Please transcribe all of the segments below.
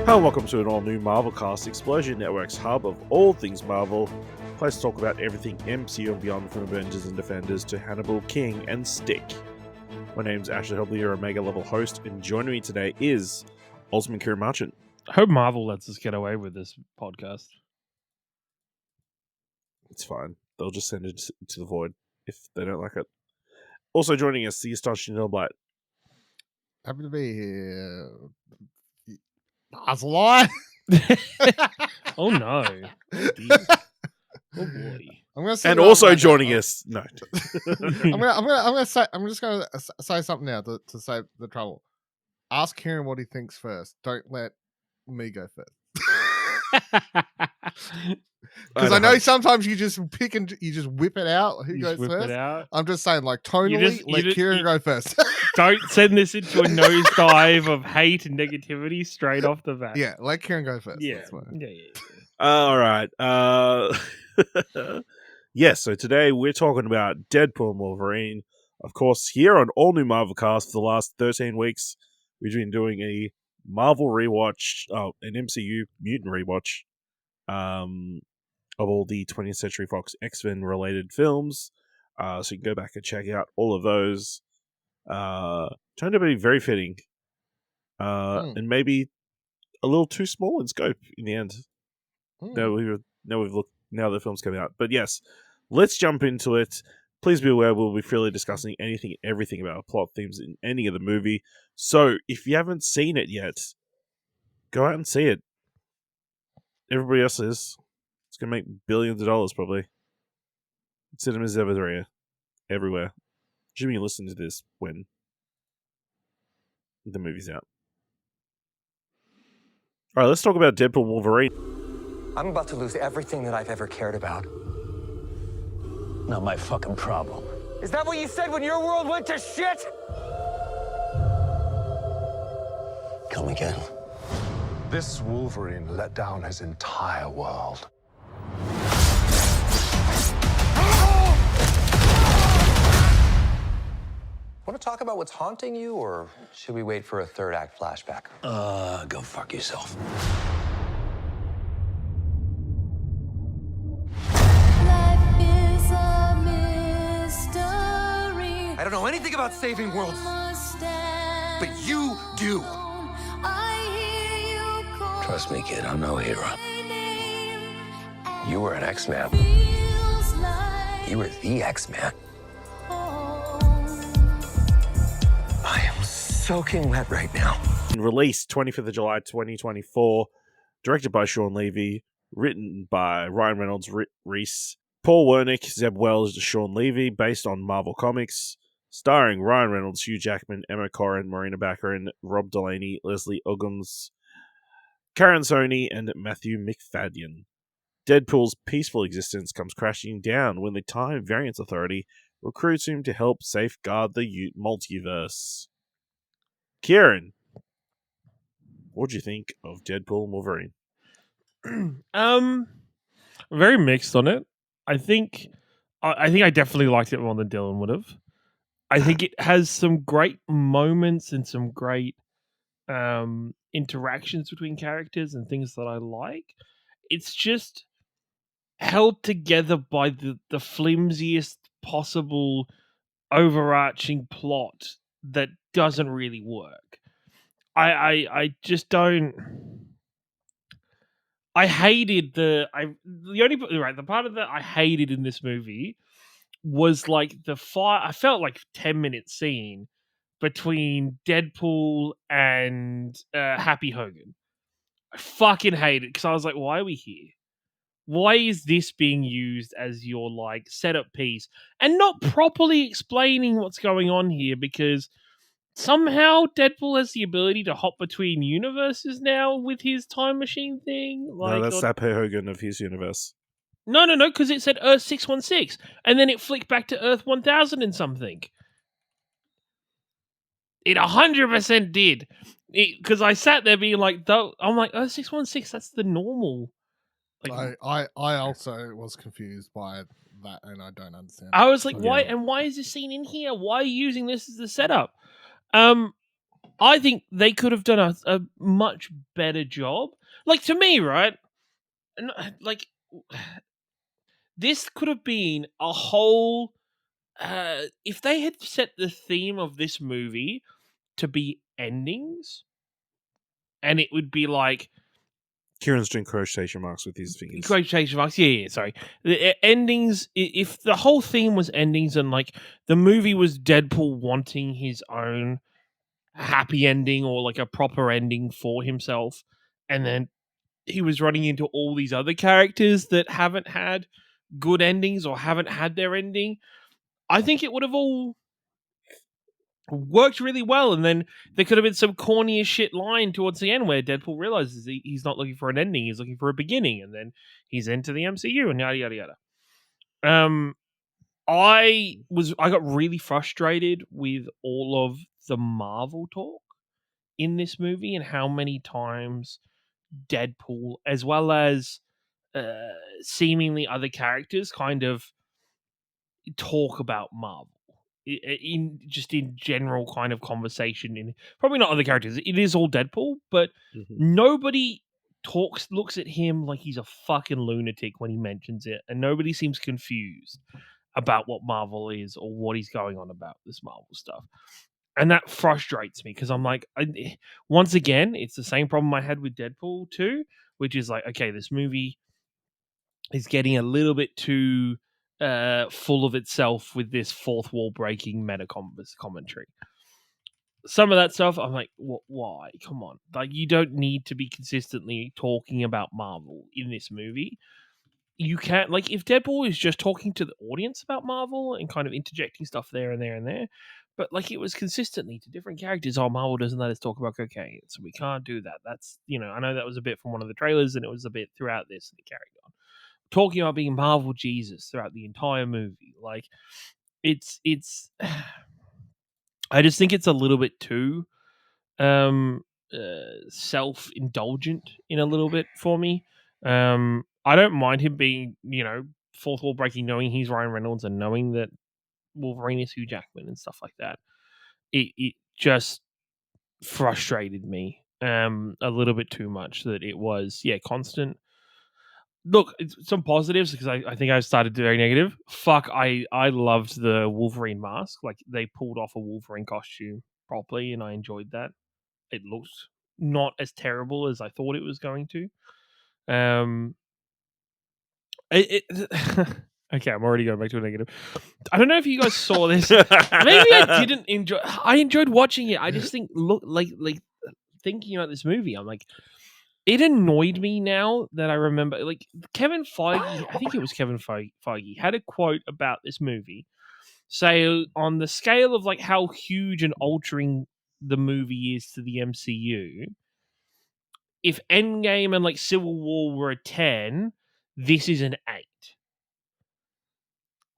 Hello, welcome to an all-new Marvelcast, Explosion Network's hub of all things Marvel. Place to talk about everything MCU and beyond, from Avengers and Defenders to Hannibal, King, and Stick. My name's Ashley Hobley, your Omega-level host, and joining me today is Osman Kieran Marchant. I hope Marvel lets us get away with this podcast. It's fine. They'll just send it to the void if they don't like it. Also joining us, the astonishing Dylan Blight. Happy to be here. That's a lie. Oh no! Oh, dear. Oh boy! I'm gonna say And also joining us, no. I'm just gonna say something now to save the trouble. Ask Karan what he thinks first. Don't let me go first. Because I know sometimes you just pick and you just whip it out. Who goes first? I'm just saying, like, tonally, let Kieran go first. Don't send this into a nosedive of hate and negativity straight off the bat. Yeah, let Kieran go first. Yeah. All right. Yes, so today we're talking about Deadpool and Wolverine. Of course, here on All New Marvelcast for the last 13 weeks, we've been doing a Marvel rewatch, an MCU mutant rewatch, of all the 20th Century Fox X-Men related films. So you can go back and check out all of those. Turned to be very fitting. And maybe a little too small in scope in the end. Now the film's coming out. But yes, let's jump into it. Please be aware we'll be freely discussing anything and everything about plot themes in any of the movie. So if you haven't seen it yet, go out and see it. Everybody else is. It's going to make billions of dollars, probably. Cinemas everywhere. Jimmy, you listen to this when the movie's out. All right, let's talk about Deadpool Wolverine. I'm about to lose everything that I've ever cared about. Not my fucking problem. Is that what you said when your world went to shit? Come again. This Wolverine let down his entire world. Want to talk about what's haunting you, or should we wait for a third act flashback? Go fuck yourself. I don't know anything about saving worlds, but you do. Trust me, kid, I'm no hero. You were an X-Man. You were the X-Man. I am soaking wet right now. Released 25th of July 2024, directed by Shawn Levy, written by Ryan Reynolds, Reese, Paul Wernick, Zeb Wells, Shawn Levy, based on Marvel Comics, starring Ryan Reynolds, Hugh Jackman, Emma Corrin, Morena Baccarin, Rob Delaney, Leslie Uggams, Karan, Soni, and Matthew Macfadyen. Deadpool's peaceful existence comes crashing down when the Time Variance Authority recruits him to help safeguard the multiverse. Kieran, what do you think of Deadpool and Wolverine? Very mixed on it. I think I definitely liked it more than Dylan would have. I think it has some great moments and some great interactions between characters and things that I like. It's just held together by the flimsiest possible overarching plot that doesn't really work. I just don't. I hated the part of that I hated in this movie was like I felt like 10-minute scene between Deadpool and Happy Hogan. I fucking hate it because I was like, why are we here? Why is this being used as your like setup piece and not properly explaining what's going on here? Because somehow Deadpool has the ability to hop between universes now with his time machine thing. No, that's Happy Hogan of his universe. No, because it said Earth 616 and then it flicked back to Earth 1000 and something. It 100% did. Because I sat there being like, I'm like, Earth 616, that's the normal. Like, I also was confused by that, and I don't understand. I was like, why? And why is this scene in here? Why are you using this as the setup? I think they could have done a much better job. Like, to me, right? Like, this could have been a whole... if they had set the theme of this movie to be endings, and it would be like... Kieran's doing quotation marks with his fingers. Quotation marks, yeah, sorry. The endings, if the whole theme was endings and like the movie was Deadpool wanting his own happy ending or like a proper ending for himself, and then he was running into all these other characters that haven't had good endings or haven't had their ending, I think it would have all worked really well. And then there could have been some corny as shit line towards the end where Deadpool realizes he's not looking for an ending, he's looking for a beginning, and then he's into the MCU and yada yada yada. I got really frustrated with all of the Marvel talk in this movie and how many times Deadpool, as well as seemingly other characters, kind of talk about Marvel in general kind of conversation. In probably not other characters, it is all Deadpool, but nobody looks at him like he's a fucking lunatic when he mentions it, and nobody seems confused about what Marvel is or what he's going on about this Marvel stuff. And that frustrates me because I'm like, once again, it's the same problem I had with Deadpool 2, which is like, okay, this movie is getting a little bit too full of itself with this fourth wall breaking meta commentary. Some of that stuff, I'm like, why? Come on. Like, you don't need to be consistently talking about Marvel in this movie. You can't, like, if Deadpool is just talking to the audience about Marvel and kind of interjecting stuff there and there and there, but like it was consistently to different characters, oh, Marvel doesn't let us talk about cocaine, so we can't do that. That's, I know that was a bit from one of the trailers and it was a bit throughout this and it carried on. Talking about being Marvel Jesus throughout the entire movie. Like, it's I just think it's a little bit too self-indulgent in a little bit for me. I don't mind him being, fourth wall breaking, knowing he's Ryan Reynolds and knowing that Wolverine is Hugh Jackman and stuff like that. It just frustrated me a little bit too much that it was, constant. Look, some positives because I think I started very negative. Fuck, I loved the Wolverine mask. Like, they pulled off a Wolverine costume properly and I enjoyed that. It looked not as terrible as I thought it was going to. Okay, I'm already going back to a negative. I don't know if you guys saw this. Maybe I didn't enjoy. I enjoyed watching it. I just think, thinking about this movie, I'm like, it annoyed me now that I remember. Like, Kevin Feige, I think it was Kevin Feige, had a quote about this movie. Say, on the scale of like how huge and altering the movie is to the MCU, if Endgame and like Civil War were a 10, this is an 8.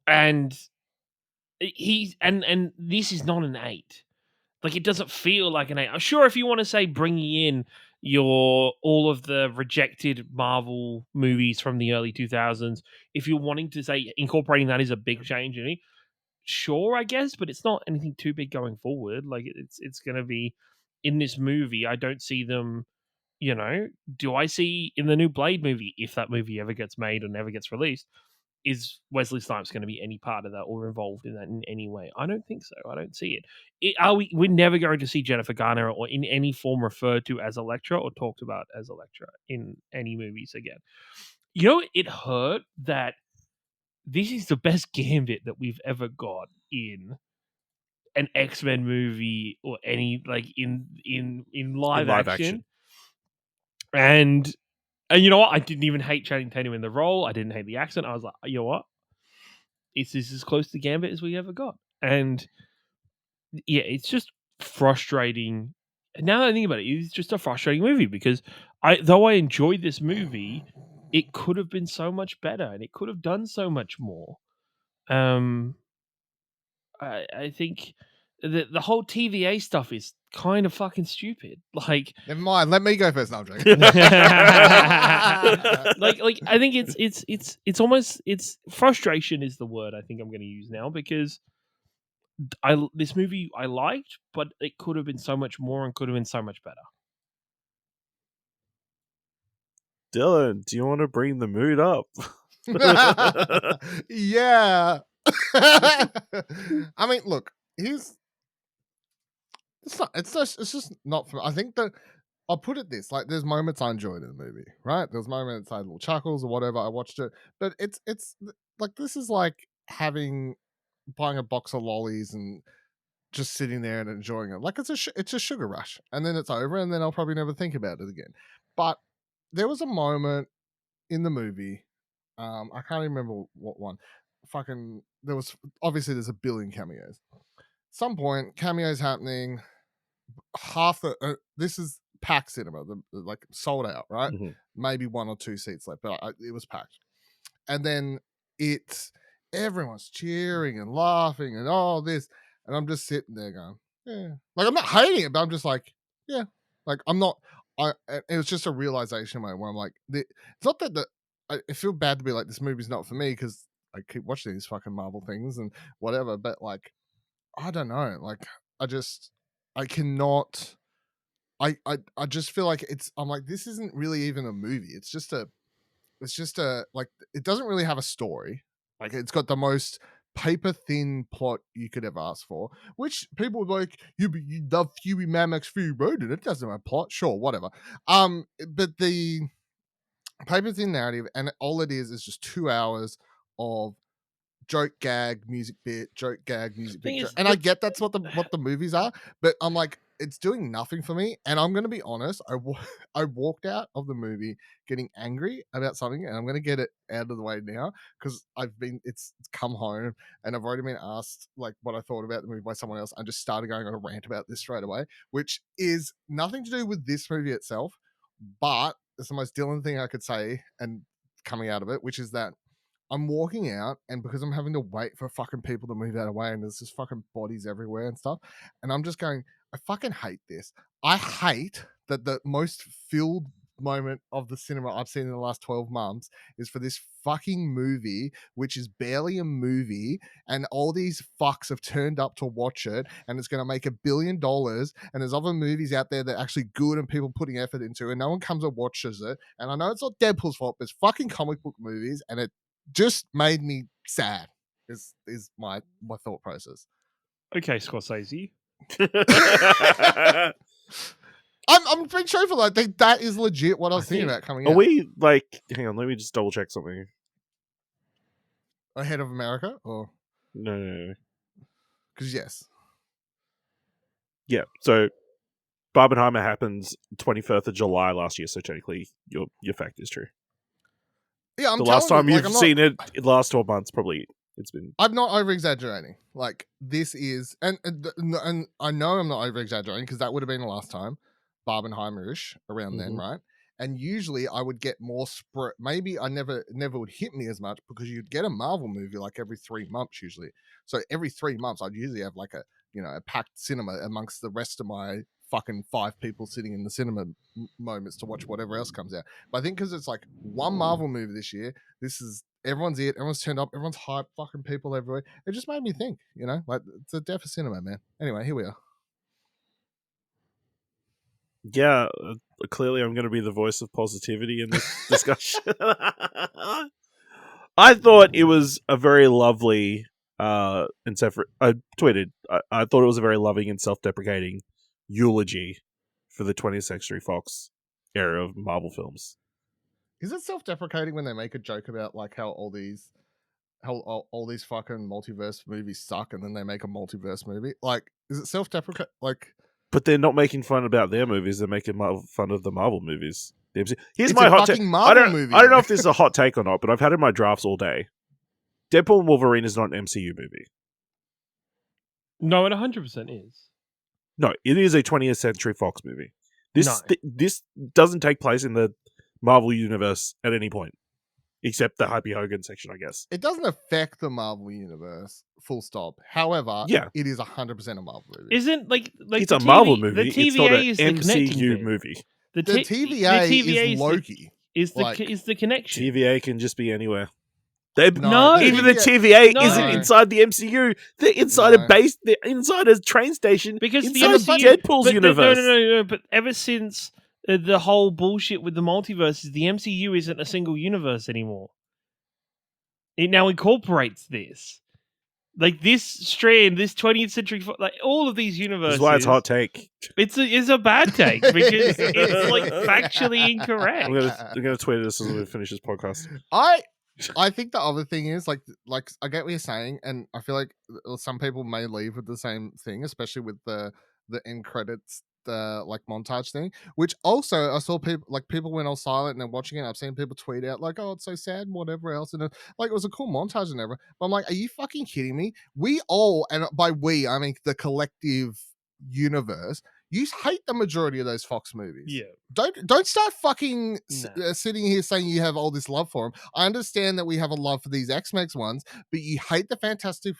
And and this is not an 8. Like, it doesn't feel like an 8. I'm sure if you want to say bringing in all of the rejected Marvel movies from the early 2000s, if you're wanting to say incorporating that is a big change, sure, I guess, but it's not anything too big going forward. Like, it's going to be in this movie. I don't see them, do I see in the new Blade movie, if that movie ever gets made or never gets released, is Wesley Snipes going to be any part of that or involved in that in any way? I don't think so. I don't see it. We're never going to see Jennifer Garner or in any form referred to as Elektra or talked about as Elektra in any movies again. It hurt that this is the best Gambit that we've ever got in an X-Men movie or any, like, in live action. And you know what? I didn't even hate Channing Tatum in the role. I didn't hate the accent. I was like, you know what? This is as close to Gambit as we ever got. And yeah, it's just frustrating. Now that I think about it, it's just a frustrating movie because though I enjoyed this movie, it could have been so much better and it could have done so much more. I think the whole TVA stuff is kind of fucking stupid. Like, never mind, let me go first. No, I'm joking. like I think it's almost frustration is the word I think I'm going to use now, because this movie I liked, but it could have been so much more and could have been so much better. Dylan, do you want to bring the mood up? Yeah. I mean, look, it's just not for. I think that I'll put it this: like, there's moments I enjoyed in the movie, right? There's moments I had little chuckles or whatever. I watched it, but it's like, this is like buying a box of lollies and just sitting there and enjoying it. Like, it's a sugar rush, and then it's over, and then I'll probably never think about it again. But there was a moment in the movie, I can't remember what one. There's a billion cameos. Some point, cameos happening. Half the this is packed cinema, like sold out, right? Mm-hmm. Maybe 1 or 2 seats left, but it was packed. And then everyone's cheering and laughing and all this, and I'm just sitting there going, yeah. Like, I'm not hating it, but I'm just like, yeah. Like, I'm not. It was just a realization moment where I'm like, it's not that I feel bad to be like, this movie's not for me, because I keep watching these fucking Marvel things and whatever, but like, I don't know. Like, I cannot. I just feel like I'm like, this isn't really even a movie. It's just a like, it doesn't really have a story. Like, it's got the most paper thin plot you could ever ask for, which people were like, you love Huey Mad Max Fury Road and it doesn't have a plot. Sure, whatever. But the paper thin narrative, and all it is just 2 hours of joke gag music bit, joke gag music bit, and I get that's what the movies are, but I'm like, it's doing nothing for me. And I'm gonna be honest, I walked out of the movie getting angry about something, and I'm gonna get it out of the way now, because it's come home and I've already been asked like what I thought about the movie by someone else. I just started going on a rant about this straight away, which is nothing to do with this movie itself, but it's the most Dylan thing I could say and coming out of it, which is that I'm walking out, and because I'm having to wait for fucking people to move out of the way, and there's just fucking bodies everywhere and stuff, and I'm just going, I fucking hate this. I hate that the most filled moment of the cinema I've seen in the last 12 months is for this fucking movie, which is barely a movie, and all these fucks have turned up to watch it, and it's going to make $1 billion, and there's other movies out there that are actually good and people putting effort into, and no one comes and watches it. And I know it's not Deadpool's fault, but it's fucking comic book movies, and it just made me sad. Is my thought process. Okay, Scorsese. I'm being truthful. Like, that is legit what I was thinking about coming out. Are we like? Hang on, let me just double check something. Ahead of America, or no? Because yes, yeah. So Barbenheimer happens 21st of July last year. So technically, your fact is true. Yeah, the last time you've seen it, in the last 12 months, probably it's been. I'm not over exaggerating. Like, this is, and I know I'm not over exaggerating, because that would have been the last time, Barbenheimer-ish, around then, right? And usually I would get more maybe I never would hit me as much, because you'd get a Marvel movie like every 3 months usually. So every 3 months I'd usually have like a packed cinema amongst the rest of my fucking 5 people sitting in the cinema moments to watch whatever else comes out. But I think because it's like one Marvel movie this year, everyone's turned up, everyone's hyped, fucking people everywhere. It just made me think, like, it's a death of cinema, man. Anyway, here we are. Yeah, clearly I'm going to be the voice of positivity in this discussion. I thought it was a very lovely, I tweeted, I thought it was a very loving and self-deprecating eulogy for the 20th Century Fox era of Marvel films. Is it self-deprecating when they make a joke about like how all these fucking multiverse movies suck, and then they make a multiverse movie? Like, is it self-deprecating? Like, but they're not making fun about their movies; they're making fun of the Marvel movies. Here's it's my hot take. I don't know if this is a hot take or not, but I've had it in my drafts all day. Deadpool and Wolverine is not an MCU movie. No, it 100% is. No, it is a 20th Century Fox movie. This doesn't take place in the Marvel universe at any point, except the Happy Hogan section, I guess. It doesn't affect the Marvel universe, full stop. However, it is 100% a Marvel movie. Isn't like it's a Marvel movie. It's not an MCU movie. The TVA is Loki. Is the connection. TVA can just be anywhere. No, Even the TVA No. isn't inside the MCU. They're inside a base. They're inside a train station. Because the inside MCU, Deadpool's universe. No. But ever since the whole bullshit with the multiverses, the MCU isn't a single universe anymore. It now incorporates this. Like this strand, this 20th century, like all of these universes. That's why it's a hot take. It's a bad take because it's like factually incorrect. I'm gonna tweet this as we finish this podcast. I think the other thing is like I get what you're saying, and I feel like some people may leave with the same thing, especially with the end credits, the like montage thing. Which also I saw people went all silent and they're watching it. I've seen people tweet out like, "Oh, it's so sad," and whatever else, and like it was a cool montage and everything. But I'm like, are you fucking kidding me? We all, and by we I mean the collective universe. You hate the majority of those Fox movies. Yeah. Don't start fucking sitting here saying you have all this love for them. I understand that we have a love for these X-Men ones, but you hate the Fantastic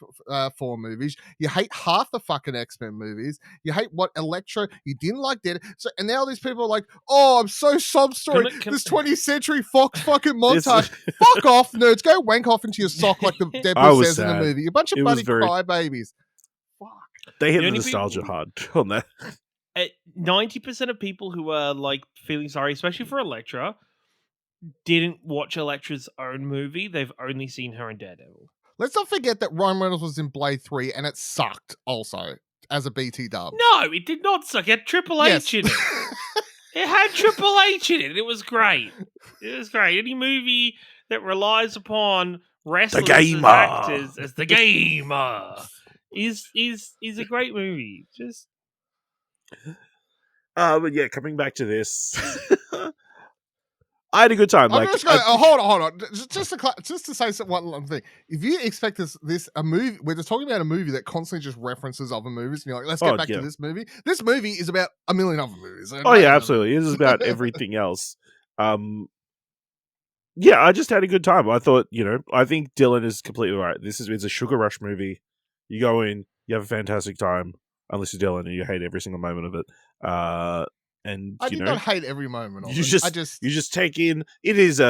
Four movies. You hate half the fucking X-Men movies. You hate what Electro. You didn't like that. So and now these people are like, oh, I'm so sob story. This 20th century Fox fucking montage. Fuck off, nerds. Go wank off into your sock like the Deadpool says in the movie. A bunch of bloody crybabies. Fuck. They hit the nostalgia hard on that. 90% of people who are like feeling sorry, especially for Elektra, didn't watch Elektra's own movie. They've only seen her in Daredevil. Let's not forget that Ryan Reynolds was in Blade 3 and it sucked also as a BT dub. No, it did not suck. It had Triple H in it. It had Triple H in it. It was great. It was great. Any movie that relies upon wrestlers as actors as the gamer is a great movie. Just but yeah, coming back to this, I had a good time. I'm just going. Hold on. Just to say one thing. If you expect a movie, we're just talking about a movie that constantly just references other movies, and you're like, let's get back to this movie. This movie is about a million other movies. Oh yeah, absolutely. It is about everything else. Yeah, I just had a good time. I thought, I think Dylan is completely right. It's a sugar rush movie. You go in, you have a fantastic time. Unless you're Dylan and you hate every single moment of it, and I did not hate every moment of it. You just take in. It is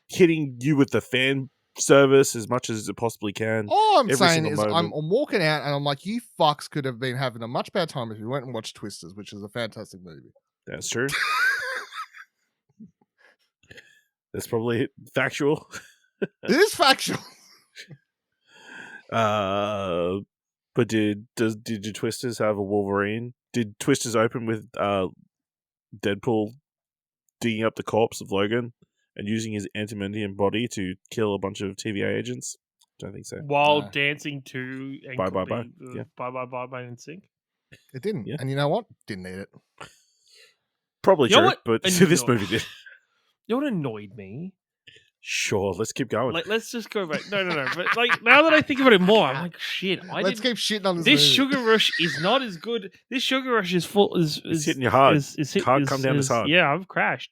hitting you with the fan service as much as it possibly can. All I'm saying is I'm walking out and I'm like, you fucks could have been having a much better time if you went and watched Twisters, which is a fantastic movie. That's true. That's probably factual. It is factual. But did your Twisters have a Wolverine? Did Twisters open with Deadpool digging up the corpse of Logan and using his adamantium body to kill a bunch of TVA agents? Don't think so. While dancing to Bye Bye Bye in sync. It didn't. Yeah. And you know what? Didn't need it. Probably true, but this movie did. You know what annoyed me? Sure, let's keep going. Let's just go back. No. But now that I think about it more, I'm like, shit. Let's keep shitting on this movie. Sugar Sugar Rush is not as good. This Sugar Rush is full. Is hitting you hard. Can't come down this hard. Yeah, I've crashed.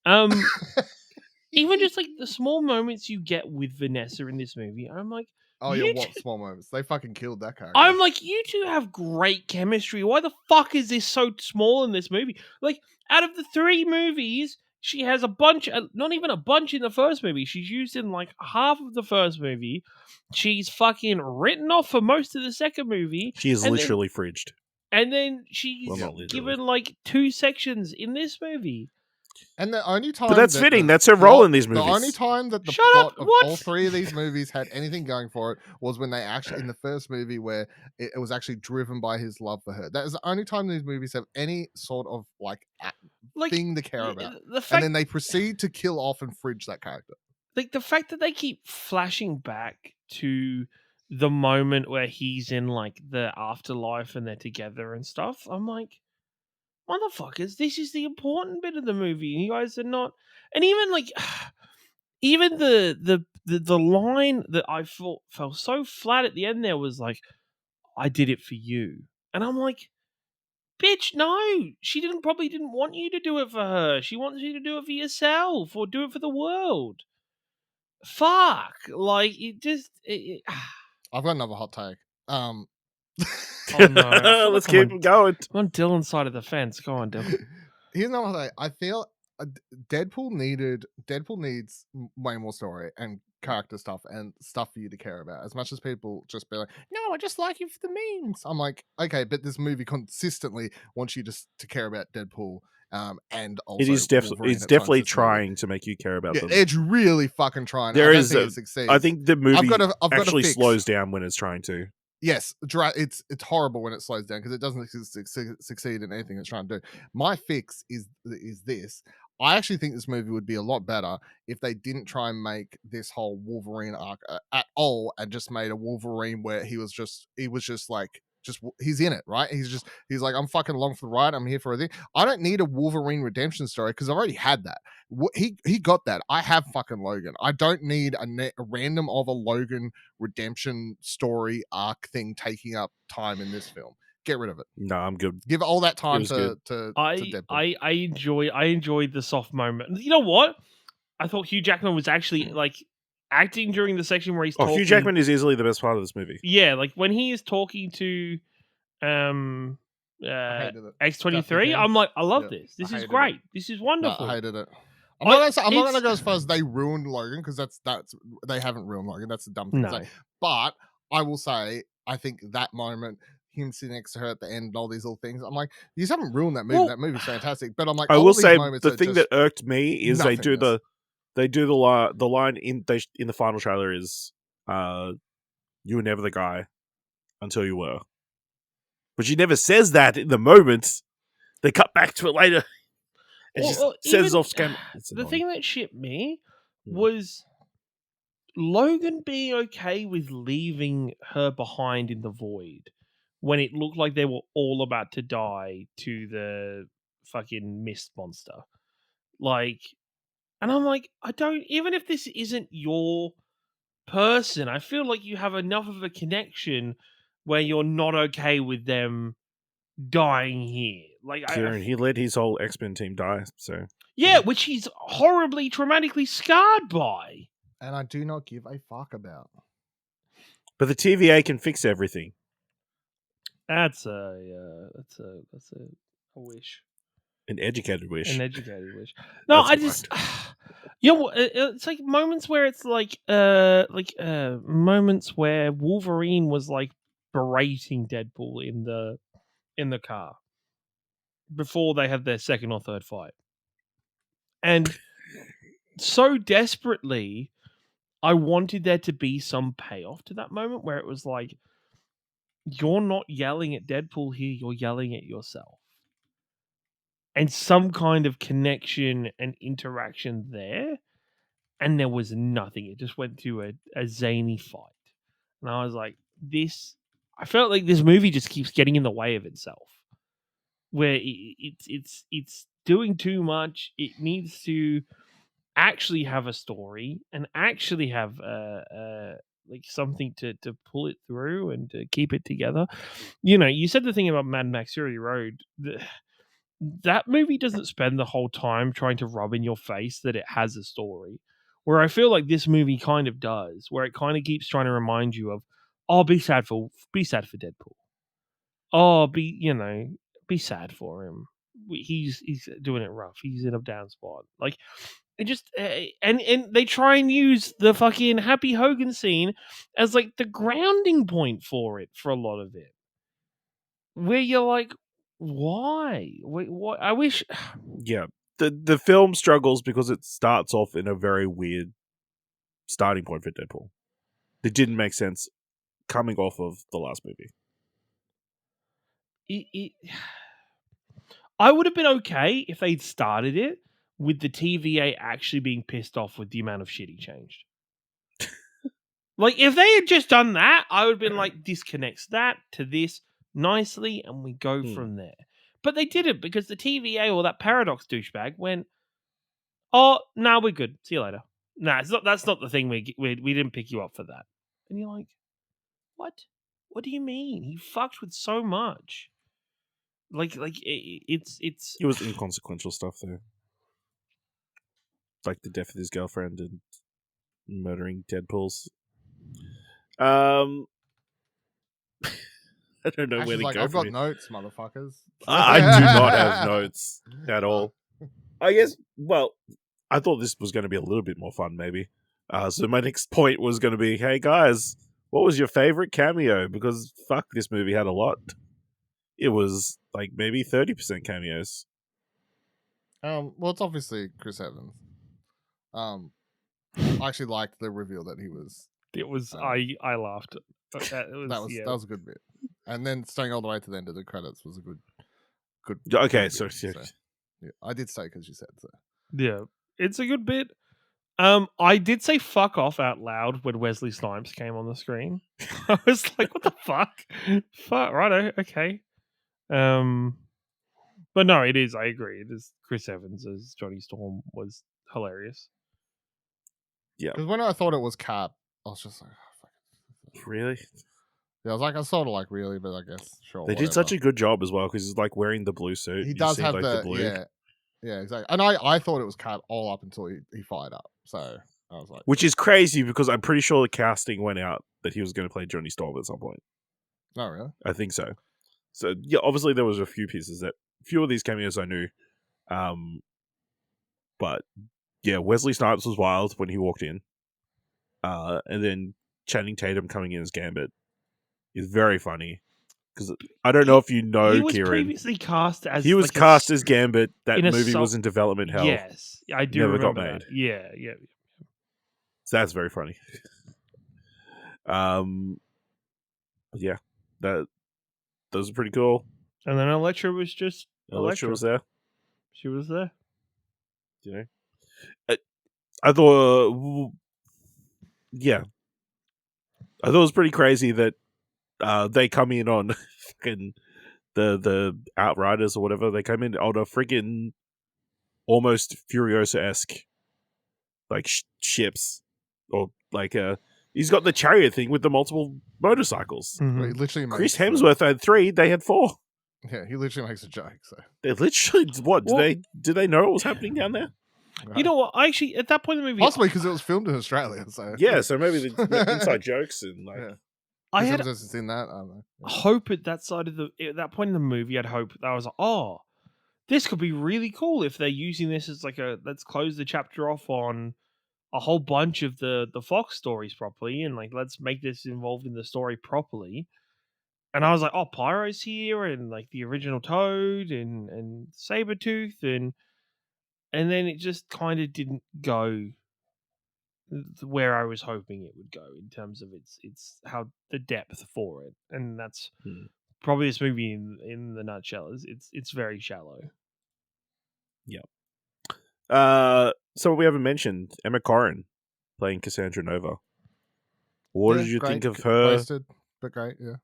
Even just like the small moments you get with Vanessa in this movie, I'm like, oh yeah, what small moments? They fucking killed that character. I'm like, you two have great chemistry. Why the fuck is this so small in this movie? Like, out of the 3 movies. She has a bunch, not even a bunch in the first movie. She's used in like half of the first movie. She's fucking written off for most of the second movie. She is literally fridged. And then she's given like 2 sections in this movie. And the only time... But that's fitting. That's her role in these movies. The only time that the plot of all 3 of these movies had anything going for it was when they actually, in the first movie, where it was actually driven by his love for her. That is the only time these movies have any sort of like thing to care about. And then they proceed to kill off and fridge that character. Like the fact that they keep flashing back to the moment where he's in like the afterlife and they're together and stuff. I'm like, motherfuckers, this is the important bit of the movie. And you guys are not. And even like, even the line that I fell so flat at the end there was like, I did it for you. And I'm like, bitch, no, she probably didn't want you to do it for her. She wants you to do it for yourself or do it for the world. Fuck. Like, it just... I've got another hot take. Oh no. Let's keep going. I'm on Dylan's side of the fence. Go on, Dylan. Here's another thing. I feel Deadpool needs way more story, and character stuff and stuff for you to care about. As much as people just be like, no, I just like you for the memes. I'm like, okay, but this movie consistently wants you to care about Deadpool. And also it is definitely Wolverine it's at times definitely in this movie. trying to make you care about them. It's really fucking trying. There I don't is think it succeeds. I think the movie I've got actually a fix. slows down when it's trying to. Yes, it's horrible when it slows down because it doesn't succeed in anything it's trying to do. My fix is this. I actually think this movie would be a lot better if they didn't try and make this whole Wolverine arc at all and just made a Wolverine where he's in it, right? He's like, I'm fucking along for the ride. I'm here for a thing. I don't need a Wolverine redemption story because I've already had that. He got that. I have fucking Logan. I don't need a random of a Logan redemption story arc thing taking up time in this film. Get rid of it. No, I'm good. Give all that time to I Deadpool. I enjoyed the soft moment. You know what? I thought Hugh Jackman was actually like acting during the section where he's talking. Hugh Jackman is easily the best part of this movie. Yeah, like when he is talking to X-23, I'm like, I love this. This is great. This is wonderful. No, I hated it. I'm not going to go as far as they ruined Logan because that's they haven't ruined Logan. That's a dumb thing to say. But I will say, I think that moment, him sitting next to her at the end and all these little things, I'm like, you just haven't ruined that movie. That movie's fantastic. But I'm like, I will say the thing that irked me is they do the line in the final trailer is, you were never the guy until you were. But she never says that in the moment. They cut back to it later. And she says off camera. The thing that shit me was Logan being okay with leaving her behind in the void when it looked like they were all about to die to the fucking mist monster. Like, and I'm like, even if this isn't your person, I feel like you have enough of a connection where you're not okay with them dying here. Like, Kieran, he let his whole X-Men team die, so yeah, which he's horribly traumatically scarred by, and I do not give a fuck about. But the TVA can fix everything. That's a wish. An educated wish. An educated wish. No, I just, it's like moments where it's like moments where Wolverine was like berating Deadpool in the car before they had their second or third fight, and so desperately, I wanted there to be some payoff to that moment where it was like, you're not yelling at Deadpool here, you're yelling at yourself. And some kind of connection and interaction there. And there was nothing. It just went to a zany fight. And I was like, I felt like this movie just keeps getting in the way of itself. Where it's doing too much. It needs to actually have a story and actually have like something to pull it through and to keep it together. You know, you said the thing about Mad Max Fury Road. That movie doesn't spend the whole time trying to rub in your face that it has a story. Where I feel like this movie kind of does, where it kind of keeps trying to remind you of, oh, be sad for Deadpool. Oh, be sad for him. He's doing it rough. He's in a down spot. Like, it just and they try and use the fucking Happy Hogan scene as like the grounding point for it for a lot of it, where you're like, why? Wait, what? I wish. Yeah, the film struggles because it starts off in a very weird starting point for Deadpool. It didn't make sense coming off of the last movie. I would have been okay if they'd started it with the TVA actually being pissed off with the amount of shit he changed. Like, if they had just done that, I would have been like, this connects that to this nicely, and we go from there. But they didn't, because the TVA or that Paradox douchebag went, oh, no, we're good. See you later. Nah, that's not the thing. We didn't pick you up for that. And you're like, what? What do you mean? He fucked with so much. Like it's. It was inconsequential stuff though, like the death of his girlfriend and murdering Deadpool's. I don't know where to go. I've got notes, motherfuckers. I do not have notes at all. I guess. Well, I thought this was going to be a little bit more fun, maybe. So my next point was going to be, hey guys, what was your favorite cameo? Because fuck, this movie had a lot. It was like maybe 30% cameos. Well, it's obviously Chris Evans. I actually liked the reveal that he was. It was I laughed. That was a good bit, and then staying all the way to the end of the credits was a good. Okay, good so bit, yeah, I did say because you said so. Yeah, it's a good bit. I did say "fuck off" out loud when Wesley Snipes came on the screen. I was like, "What the fuck? Fuck, righto, okay." But no, it is. I agree. It is Chris Evans as Johnny Storm was hilarious. Yeah, because when I thought it was Cap, I was just like, oh, fuck. Really? Yeah, I was like, I sort of like really, but I guess sure. They did such a good job as well because he's like wearing the blue suit. He does have like the blue. yeah, exactly. And I thought it was Cap all up until he fired up. So I was like, which is crazy because I'm pretty sure the casting went out that he was going to play Johnny Storm at some point. oh really? I think so. So yeah, obviously there was a few of these cameos I knew. But yeah, Wesley Snipes was wild when he walked in. And then Channing Tatum coming in as Gambit is very funny. Because I don't know if you know, he was Kieran. previously cast as He was cast as Gambit. That movie was in development hell. Yes, I do Never remember got made. that. Yeah. So that's very funny. Yeah, those are pretty cool. And then Elektra was just Elektra was there. She was there. You know, I thought, yeah, I thought it was pretty crazy that they come in on fucking the Outriders or whatever. They come in on a freaking almost Furiosa-esque like ships, or like he's got the chariot thing with the multiple motorcycles. Mm-hmm. He literally Chris Hemsworth had 3; they had 4. Yeah, he literally makes a joke. So They literally what? Well, did they know what was happening down there? You know what? I actually at that point in the movie, possibly because it was filmed in Australia. So Yeah, so maybe the inside jokes and like. Yeah. I had seen that. I don't know. Yeah. hope at that that point in the movie. I'd hope that I was like, oh, this could be really cool if they're using this as like let's close the chapter off on a whole bunch of the Fox stories properly, and like let's make this involved in the story properly. And I was like, oh, Pyro's here, and like the original Toad and Sabretooth, and then it just kind of didn't go where I was hoping it would go in terms of its how the depth for it, and that's probably this movie in the nutshell. It's very shallow. Yeah. So we haven't mentioned Emma Corrin playing Cassandra Nova. What did you think of her? Wasted, but great, yeah.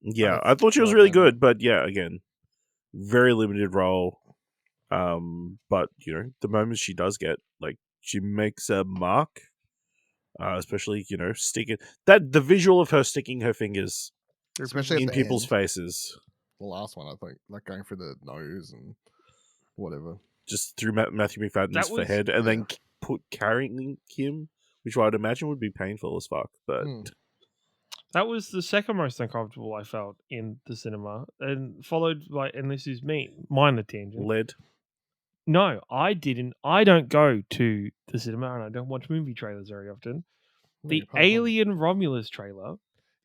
Yeah, I thought she was really good, but yeah, again, very limited role. But you know, the moments she does get, like, she makes a mark. Especially, you know, sticking the visual of her sticking her fingers, especially in people's faces. The last one, I think, like going through the nose and whatever, just through Matthew McFadden's forehead, and then carrying him, which I'd imagine would be painful as fuck. But that was the second most uncomfortable I felt in the cinema, and followed by, and this is me, minor tangent. Lead. No, I didn't. I don't go to the cinema, and I don't watch movie trailers very often. The Alien Romulus trailer.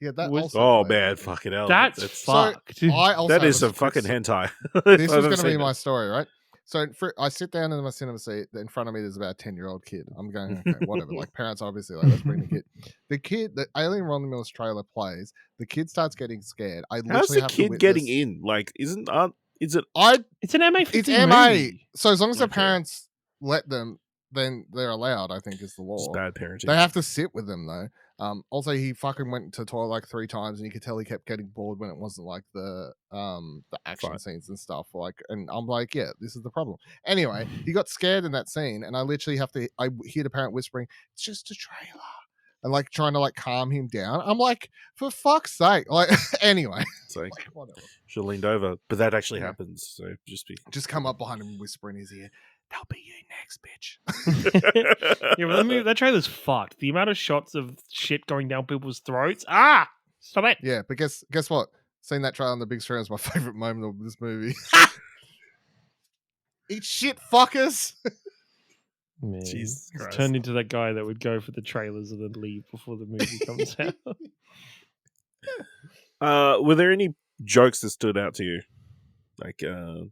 Yeah, that was. Also man, fucking hell. That's fucked. So that is some fucking hentai. This was going to be my story, right? So I sit down in my cinema seat. In front of me, there's about a 10-year-old kid. I'm going, okay, whatever. Like, parents obviously like, let's bring the kid. The Alien Romulus trailer plays. The kid starts getting scared. How's the kid getting in? Like, is it? It's an MA. It's MA. So as long as the parents let them, then they're allowed. I think is the law. It's bad parenting. They have to sit with them though. Also, he fucking went to the toilet like 3 times, and you could tell he kept getting bored when it wasn't like the action scenes and stuff. Like, and I'm like, yeah, this is the problem. Anyway, he got scared in that scene, and I literally I hear the parent whispering, "It's just a trailer," and like trying to like calm him down. I'm like, for fuck's sake! Like, anyway, it's like, whatever. She leaned over, but that actually happens. So just come up behind him and whisper in his ear. That'll be you next, bitch. Yeah, well, that trailer's fucked. The amount of shots of shit going down people's throats. Ah, stop it. Yeah, but guess what? Seeing that trailer on the big screen is my favorite moment of this movie. Eat shit, fuckers. Man, Jesus he's Christ. turned into that guy that would go for the trailers and then leave before the movie comes out. Were there any jokes that stood out to you? Like, that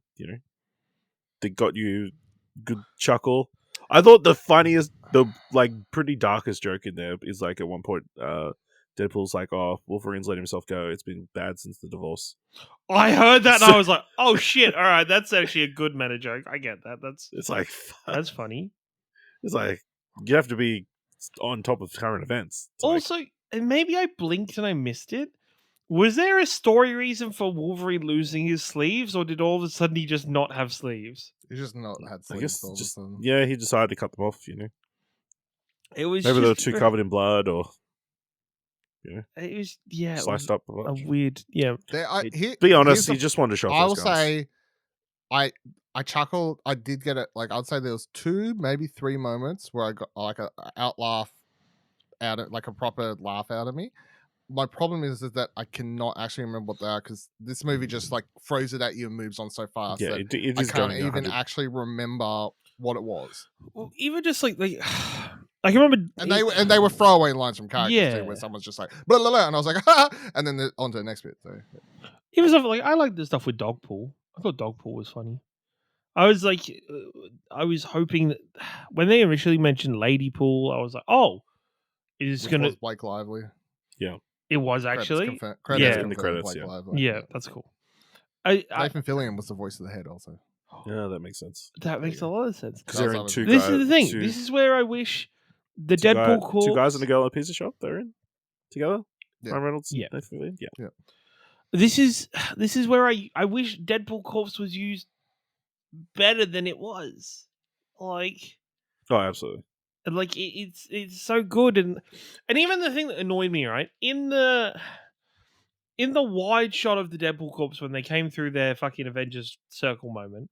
got you good chuckle? I thought the funniest, pretty darkest joke in there is like at one point, Deadpool's like, "Oh, Wolverine's let himself go. It's been bad since the divorce." I heard that and I was like, "Oh shit! All right, that's actually a good meta joke. I get that. It's like, That's funny." It's like you have to be on top of current events. It's also, and maybe I blinked and I missed it. Was there a story reason for Wolverine losing his sleeves, or did all of a sudden he just not have sleeves? He just not had I sleeves guess all of a sudden. yeah, he decided to cut them off. It was maybe they were just too covered in blood, or it was sliced up. a weird Be honest, he just wanted to show off I will those guns. say, I chuckled. I did get it. Like I'd say there was 2, maybe 3 moments where I got like a proper laugh out of me. My problem is that I cannot actually remember what they are because this movie just like throws it at you and moves on so fast Yeah, that it I is can't going even 100. actually remember what it was. Well, even just like I can remember, And they were throwaway lines from characters too, where someone's just like blah blah blah, and I was like, ha! And then on to the next bit. So even stuff like I like the stuff with Dogpool. I thought Dogpool was funny. I was like, I was hoping that when they initially mentioned Ladypool, I was like, oh, is which gonna was Blake Lively. It was actually Credits in the credits. Blake Yeah. Lively. Yeah, that's cool. Nathan Fillion was the voice of the head also. Yeah, that makes sense. That makes a lot of sense. Because they're in two This guys. is the thing. This is where I wish the two Deadpool corpse. 2 guys and a girl in a pizza shop. They're in together. Yeah. Ryan Reynolds. Yeah. Nathan Fillion? Yeah. This is where I wish Deadpool corpse was used better than it was. Like, Oh, absolutely. like it's so good, and even the thing that annoyed me, right, in the wide shot of the Deadpool corpse when they came through their fucking Avengers circle moment,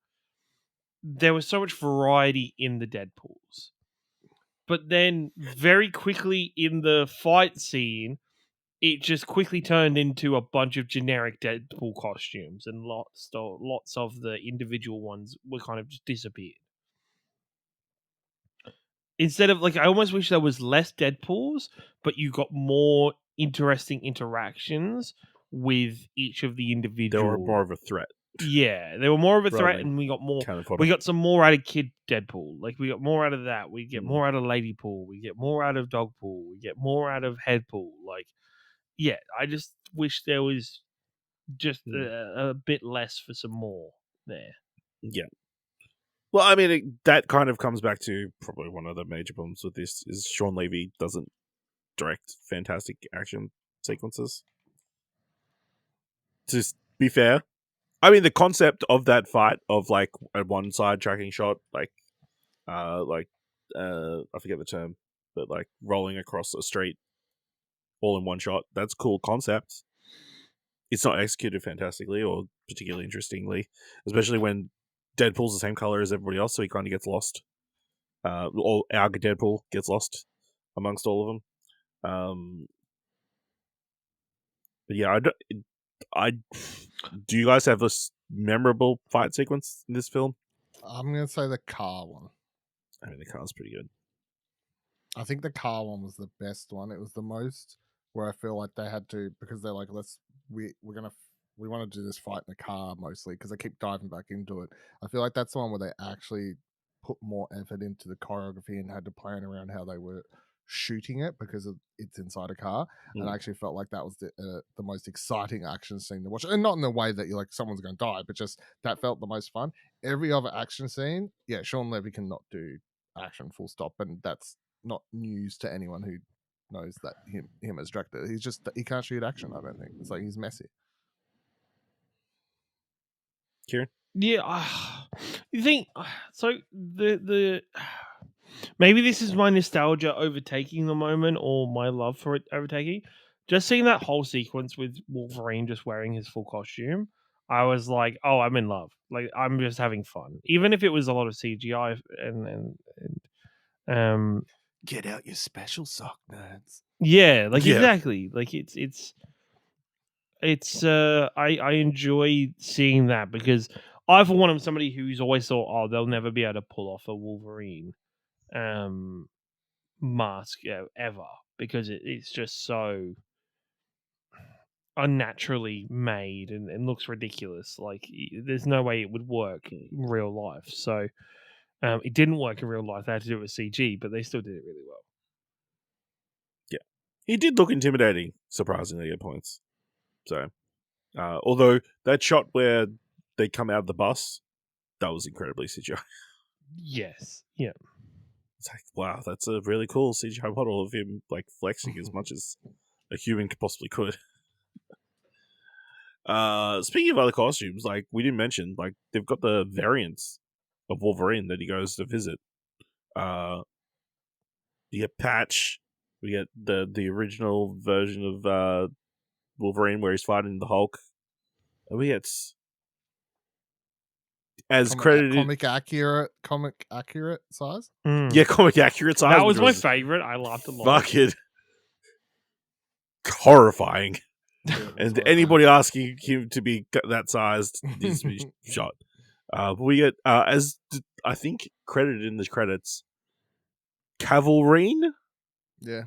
there was so much variety in the Deadpools, but then very quickly in the fight scene, it just quickly turned into a bunch of generic Deadpool costumes, and lots of the individual ones were kind of just disappeared. Instead of I almost wish there was less Deadpools, but you got more interesting interactions with each of the individual. They were more of a threat. Yeah, they were more of a threat, than and we got more. cannon fodder. We got some more out of Kid Deadpool. Like we got more out of that. We get more out of Ladypool. We get more out of Dogpool. We get more out of Headpool. Like, yeah, I just wish there was just a bit less for some more there. Yeah. Well, I mean, that kind of comes back to probably one of the major problems with this is Shawn Levy doesn't direct fantastic action sequences. To be fair, I mean, the concept of that fight of like a one side tracking shot, I forget the term, but like rolling across a street all in one shot, that's a cool concept. It's not executed fantastically or particularly interestingly, especially when Deadpool's the same color as everybody else, so he kind of gets lost. Or our Deadpool gets lost amongst all of them. But yeah, do you guys have a memorable fight sequence in this film? I'm gonna say the car one. I mean, the car's pretty good. I think the car one was the best one. It was the most where I feel like they had to, because they're like, we want to do this fight in the car mostly because they keep diving back into it. I feel like that's the one where they actually put more effort into the choreography and had to plan around how they were shooting it because it's inside a car. And I actually felt like that was the most exciting action scene to watch, and not in the way that you're like someone's going to die, but just that felt the most fun. Every other action scene, yeah, Shawn Levy cannot do action full stop, and that's not news to anyone who knows that him as director. He can't shoot action. I don't think it's like he's messy. Ciaran? Yeah, you think so? The maybe this is my nostalgia overtaking the moment, or my love for it overtaking. Just seeing that whole sequence with Wolverine just wearing his full costume, I was like, "Oh, I'm in love! Like I'm just having fun, even if it was a lot of CGI and get out your special sock nerds." Yeah, exactly. Like I enjoy seeing that because I, for one, am somebody who's always thought, oh, they'll never be able to pull off a Wolverine. mask ever, because it's just so unnaturally made and looks ridiculous. Like, there's no way it would work in real life. So it didn't work in real life. They had to do it with CG, but they still did it really well. Yeah, he did look intimidating, surprisingly, at points. So, although that shot where they come out of the bus, that was incredibly CGI. Yes. Yeah. It's like, wow, that's a really cool CGI model of him like flexing as much as a human possibly could. Speaking of other costumes, like we didn't mention, like they've got the variants of Wolverine that he goes to visit. You get Patch. We get the original version of Wolverine where he's fighting the Hulk. And we get comic accurate size. Yeah, comic accurate size. That was my favorite. I laughed a lot. Fucking horrifying. Yeah, And anybody asking him to be that sized needs to be shot. But we get, I think credited in the credits, Cavalcade, Yeah.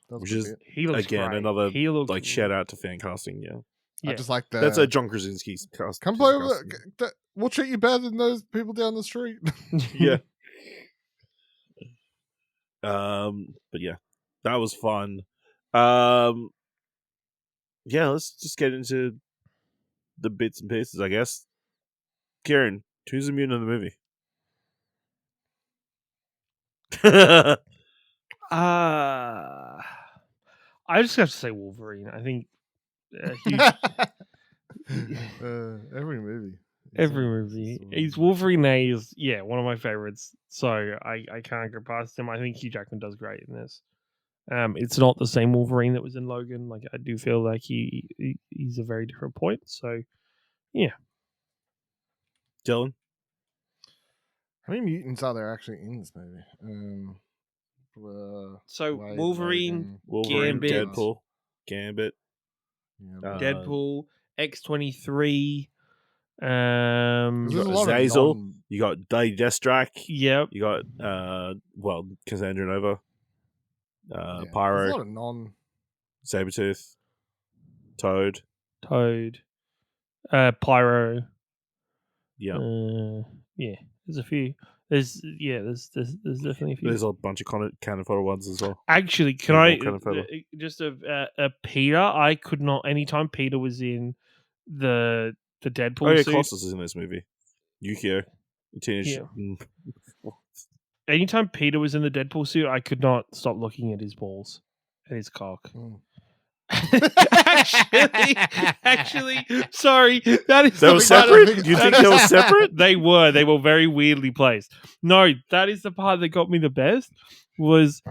which is he looks again great. another He looks like shout out to fan casting. Yeah, Yeah. I just like that. that's a John Krasinski's cast. Come play with it. We'll treat you better than those people down the street. Yeah. But yeah, that was fun. Yeah, let's just get into the bits and pieces, I guess. Karan, who's immune in the movie? I just have to say Wolverine. I think every movie. every movie. He's Wolverine is one of my favorites. So I can't go past him. I think Hugh Jackman does great in this. It's not the same Wolverine that was in Logan. Like, I do feel like he's a very different point. So yeah. Dylan? How many mutants are there actually in this movie? So Blade, Wolverine, Wolverine, Gambit, Deadpool, Gambit, Deadpool, X-23. There's a lot of Azazel. non- You got Day Deathstrike. Yep. You got Cassandra Nova, There's a Pyro, lot of non. Sabretooth, Toad. Pyro. Yeah. Yeah. There's a few. There's definitely a few. There's a bunch of cannon fodder ones as well. Actually, can Yeah, I what kind of fella? just a Peter? I could not. Anytime Peter was in the Deadpool Oh yeah, suit. Colossus is in this movie. Yukio, teenage. Yeah. Anytime Peter was in the Deadpool suit, I could not stop looking at his balls and his cock. actually, sorry. That was separate? Do you think they were separate? They were very weirdly placed. No, that is the part that got me the best. Was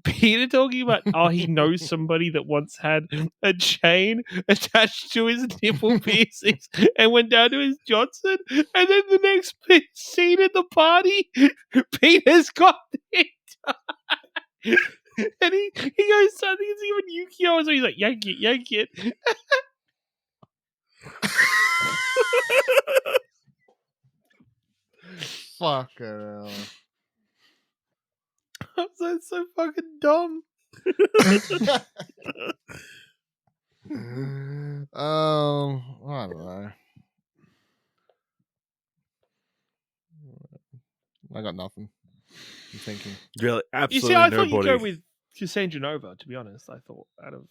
Peter talking about he knows somebody that once had a chain attached to his nipple piercings and went down to his Johnson, and then the next scene at the party, Peter's got it. And he goes, I think it's even Yukio, so he's like, yank it. Fuck hell. That's so fucking dumb. I don't know. I got nothing. I'm thinking. Really, absolutely You see, I thought nobody. you'd go with Cassandra Nova, to be honest. I thought out of...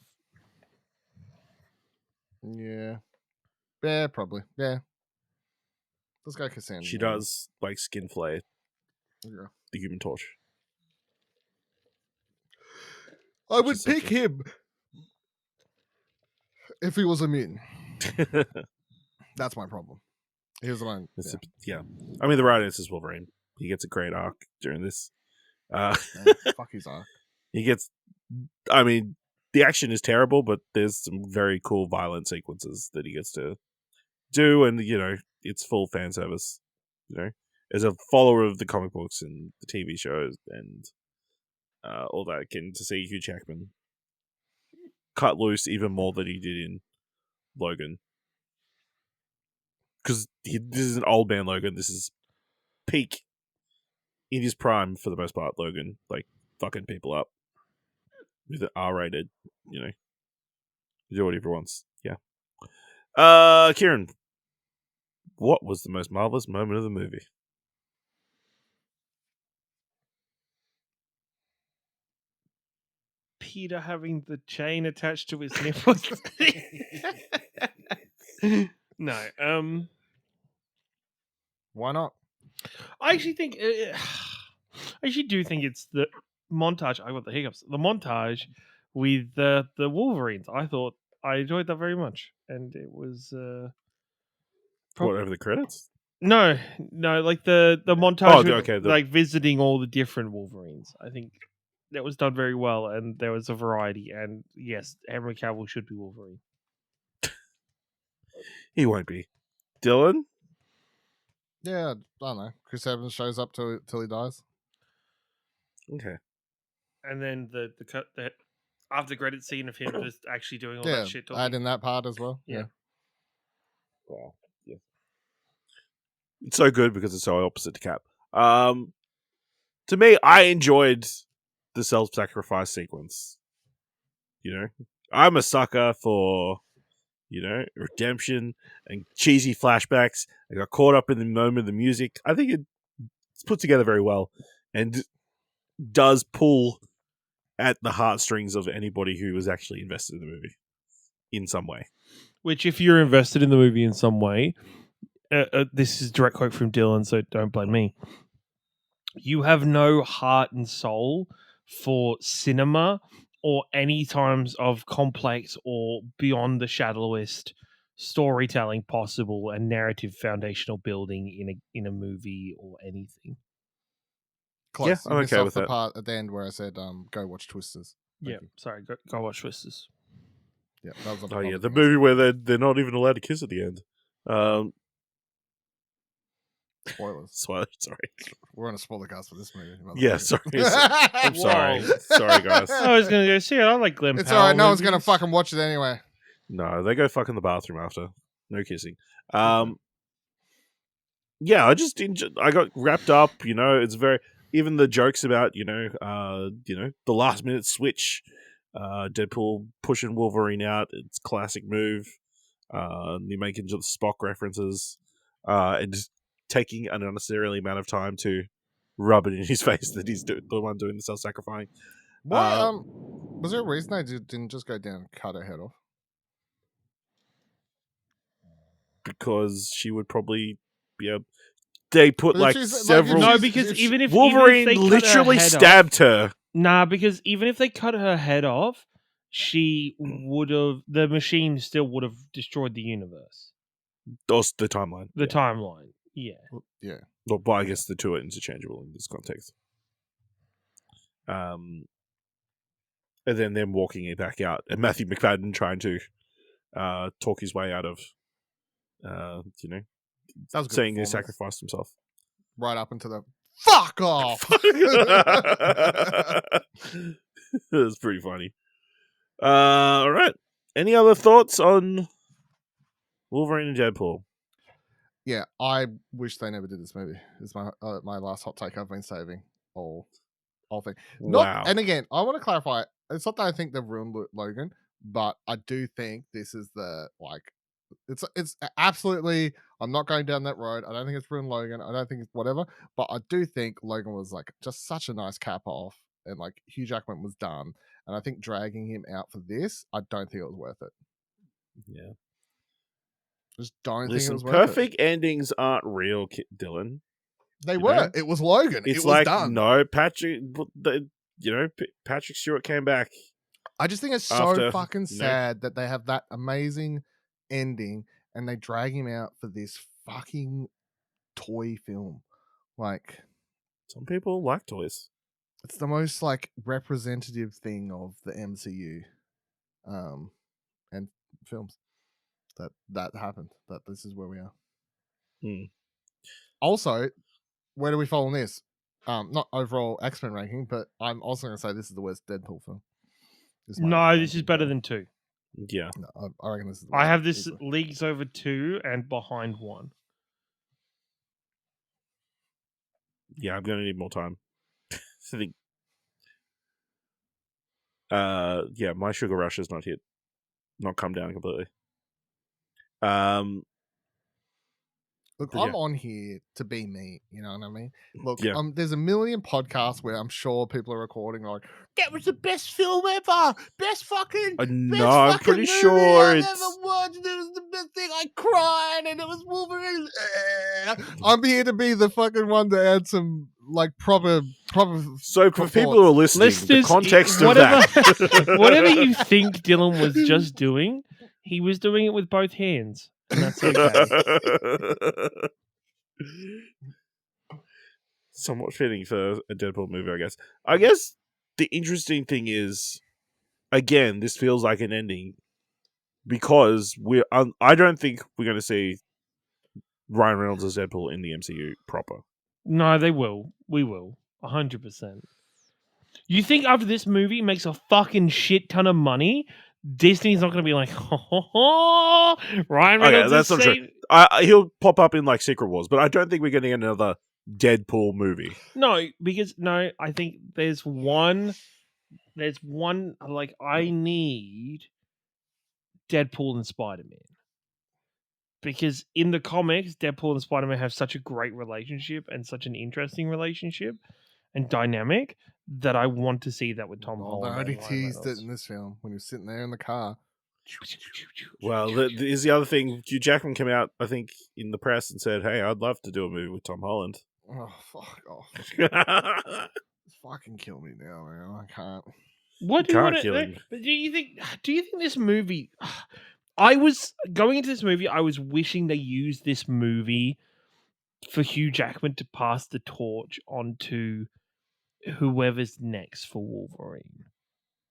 Yeah, probably. Yeah. Let's go Cassandra. She does like skin flay. Yeah. The Human Torch. I would pick him if he was a mutant. That's my problem. Here's my yeah. I mean, the right answer is Wolverine. He gets a great arc during this. Fuck his arc. He gets. I mean, the action is terrible, but there's some very cool violent sequences that he gets to do, and it's full fan service. As a follower of the comic books and the TV shows and all that, getting to see Hugh Jackman cut loose even more than he did in Logan. Because this is an old man Logan. This is peak in his prime for the most part, Logan, like fucking people up with an R-rated, do whatever he wants. Yeah. Ciaran, what was the most marvelous moment of the movie? Peter having the chain attached to his nipples. No. Why not? I actually think. I actually do think it's the montage. I got the hiccups. The montage with the Wolverines. I enjoyed that very much, and it was. What, over the credits? No, like the montage with, okay, like visiting all the different Wolverines. I think that was done very well, and there was a variety. And yes, Henry Cavill should be Wolverine. He won't be. Dylan? Yeah, I don't know. Chris Evans shows up till he dies. Okay. And then the after credit scene of him just actually doing all Yeah, that shit. Talking. add in that part as well. Yeah. Wow. Yeah. It's so good because it's so opposite to Cap. To me, I enjoyed the self-sacrifice sequence. I'm a sucker for, redemption and cheesy flashbacks. I got caught up in the moment of the music. I think it's put together very well and does pull at the heartstrings of anybody who was actually invested in the movie in some way. Which, if you're invested in the movie in some way, this is a direct quote from Dylan, so don't blame me. You have no heart and soul for cinema or any times of complex or beyond the shadowest storytelling possible and narrative foundational building in a movie or anything. Close. Yeah, You I'm missed okay off with the that. part at the end where I said, "Go watch Twisters." Thank you. Sorry, go watch Twisters. Yeah, that was Oh yeah, the movie where they're not even allowed to kiss at the end. Spoilers. Sorry. We're on a spoilercast for this movie. Yeah, sorry. I'm sorry. Sorry, guys. I was going to go see it. I like Glenn It's Powell alright. No one's movies. gonna fucking watch it anyway. No, they go fuck in the bathroom after. No kissing. Yeah, I just I got wrapped up. It's very even the jokes about the last minute switch, Deadpool pushing Wolverine out. It's a classic move. You're making just Spock references, and just taking an unnecessarily amount of time to rub it in his face that he's the one doing the self-sacrificing. Why? Was there a reason they didn't just go down and cut her head off? Because she would probably be able. They put But like she's- like, several. No, she's- because she's- even if Wolverine they cut her literally head stabbed her. Nah, because even if they cut her head off, she would have. The machine still would have destroyed the universe, That's the timeline. the timeline. Yeah. Yeah. Well, but I guess the two are interchangeable in this context. And then them walking it back out, and Matthew Macfadyen trying to talk his way out of, That was a good saying he performance. sacrificed himself. Right up into the fuck off. That's pretty funny. All right. Any other thoughts on Wolverine and Deadpool? Yeah, I wish they never did this movie. It's my last hot take I've been saving all thing. Wow. And again, I want to clarify. It's not that I think they've ruined Logan, but I do think this is the It's absolutely. I'm not going down that road. I don't think it's ruined Logan. I don't think it's whatever. But I do think Logan was just such a nice cap off, and Hugh Jackman was done. And I think dragging him out for this, I don't think it was worth it. Yeah. Just don't Listen, think it was worth perfect endings aren't real, Dylan. They you were. know? It was Logan. It's it was like done. no Patrick. Patrick Stewart came back. I just think it's after, so fucking sad that they have that amazing ending and they drag him out for this fucking toy film. Some people like toys. It's the most representative thing of the MCU, and films that happened. That this is where we are. Also, where do we fall on this? Not overall X-Men ranking, but I'm also going to say this is the worst Deadpool film. No, this is better than 2. Yeah. No, I reckon this is. I have this easily. leagues over 2 and behind 1. Yeah, I'm going to need more time. I think. Yeah, my sugar rush has not come down completely. Look, But I'm yeah. on here to be me. You know what I mean? Look, Yeah. There's a million podcasts where I'm sure people are recording like, that was the best film ever, best fucking, No, best I'm fucking pretty movie sure I've it's. ever watched. It was the best thing. I cried, and it was Wolverine. I'm here to be the fucking one to add some like proper. So for people who are listening, the context of that, whatever you think Dylan was just doing, he was doing it with both hands, and that's okay. Somewhat fitting for a Deadpool movie, I guess. I guess the interesting thing is, again, this feels like an ending because I don't think we're going to see Ryan Reynolds as Deadpool in the MCU proper. No, they will. We will. 100%. You think after this movie makes a fucking shit ton of money, Disney's not going to be like, Ryan Reynolds that's not true. He'll pop up in like Secret Wars, but I don't think we're getting another Deadpool movie. No, I think there's one, like, I need Deadpool and Spider-Man. Because in the comics, Deadpool and Spider-Man have such a great relationship and such an interesting relationship and dynamic that I want to see that with Tom Holland. They already and Ryan teased it Reynolds. in this film when you're sitting there in the car. Well, here's the other thing. Hugh Jackman came out, I think, in the press and said, "Hey, I'd love to do a movie with Tom Holland." Oh, fuck off. Fucking kill me now, man. I can't. What do you want to? Do you think this movie? I was going into this movie. I was wishing they used this movie for Hugh Jackman to pass the torch onto whoever's next for Wolverine.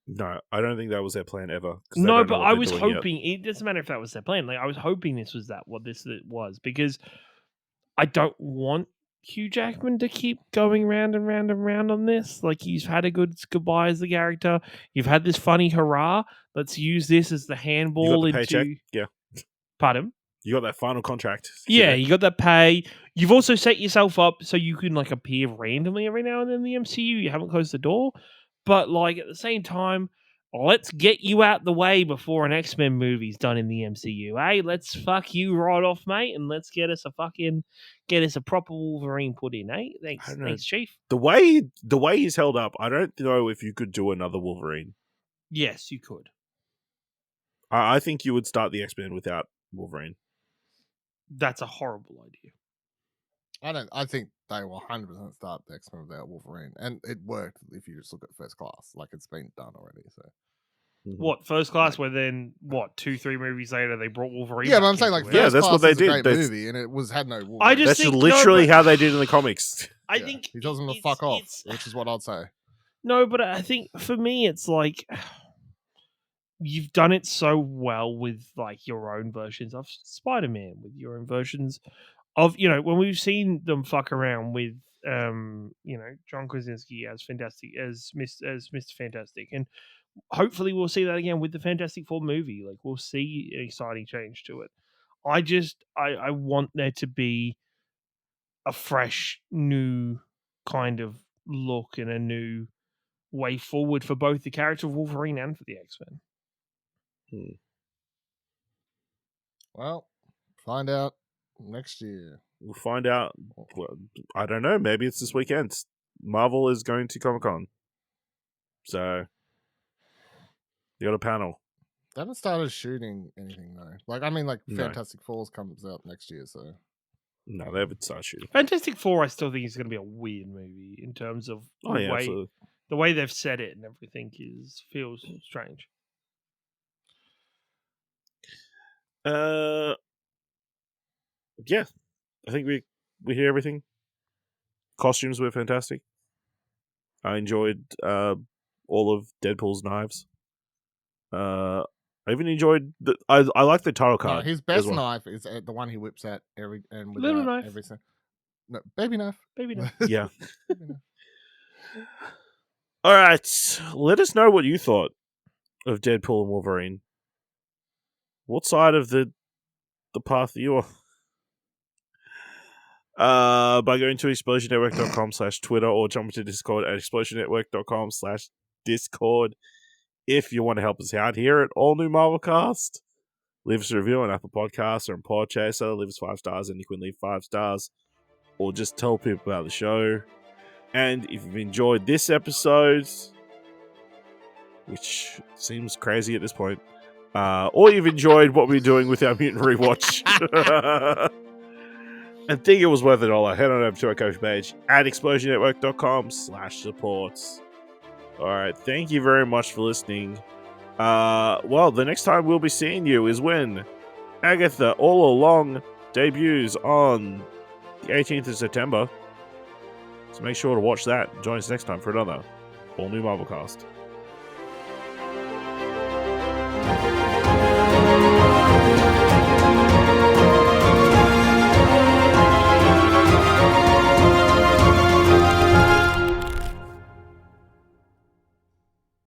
No, I don't think that was their plan ever. No, but I was hoping it doesn't matter if that was their plan. Like I was hoping this was what this was, because I don't want Hugh Jackman to keep going round and round and round on this. Like, he's had a good goodbye as the character. You've had this funny hurrah. Let's use this as the handball you got the paycheck? Yeah. Pardon? You got that final contract. Yeah, you got that pay. You've also set yourself up so you can like appear randomly every now and then in the MCU. You haven't closed the door. But like at the same time, let's get you out the way before an X-Men movie's done in the MCU. Hey, let's fuck you right off, mate, and let's get us a proper Wolverine put in, eh? Thanks, Chief. The way he's held up, I don't know if you could do another Wolverine. Yes, you could. I think you would start the X-Men without Wolverine. That's a horrible idea. I think they will 100% start the X-Men without Wolverine, and it worked if you just look at First Class. Like, it's been done already. So, what, First Class? Where then 2-3 movies later they brought Wolverine? Yeah, but I'm saying like, that's what they did. A great movie, and it had no Wolverine. That's literally how they did in the comics. I think he tells them to fuck off, which is what I'd say. No, but I think for me it's like, you've done it so well with like your own versions of Spider-Man, with your own versions of, when we've seen them fuck around with John Krasinski as Mr. Fantastic, and hopefully we'll see that again with the Fantastic Four movie. Like, we'll see an exciting change to it. I want there to be a fresh new kind of look and a new way forward for both the character of Wolverine and for the X-Men. Well, find out next year. We'll find out. Well, I don't know. Maybe it's this weekend. Marvel is going to Comic-Con. So, you got a panel. They haven't started shooting anything, though. Like, Fantastic Four comes out next year, so. No, they haven't started shooting. Fantastic Four, I still think is going to be a weird movie in terms of the way they've said it and everything feels strange. Yeah, I think we hear everything. Costumes were fantastic. I enjoyed all of Deadpool's knives. I even enjoyed I like the title card. No, his best knife is the one he whips out little knife. No, baby knife. Baby knife. Yeah. Baby knife. All right, let us know what you thought of Deadpool and Wolverine. What side of the path are you by going to explosionnetwork.com/Twitter or jump into Discord at explosionnetwork.com/Discord. If you want to help us out here at All New Marvelcast, leave us a review on Apple Podcasts or on Podchaser. Leave us 5 stars, and you can leave 5 stars, or just tell people about the show. And if you've enjoyed this episode, which seems crazy at this point, or you've enjoyed what we're doing with our Mutant Rewatch, and think it was worth $1, head on over to our coach page at explosionnetwork.com/support. Alright, thank you very much for listening. Well, the next time we'll be seeing you is when Agatha All Along debuts on the 18th of September. So make sure to watch that and join us next time for another All New Marvelcast.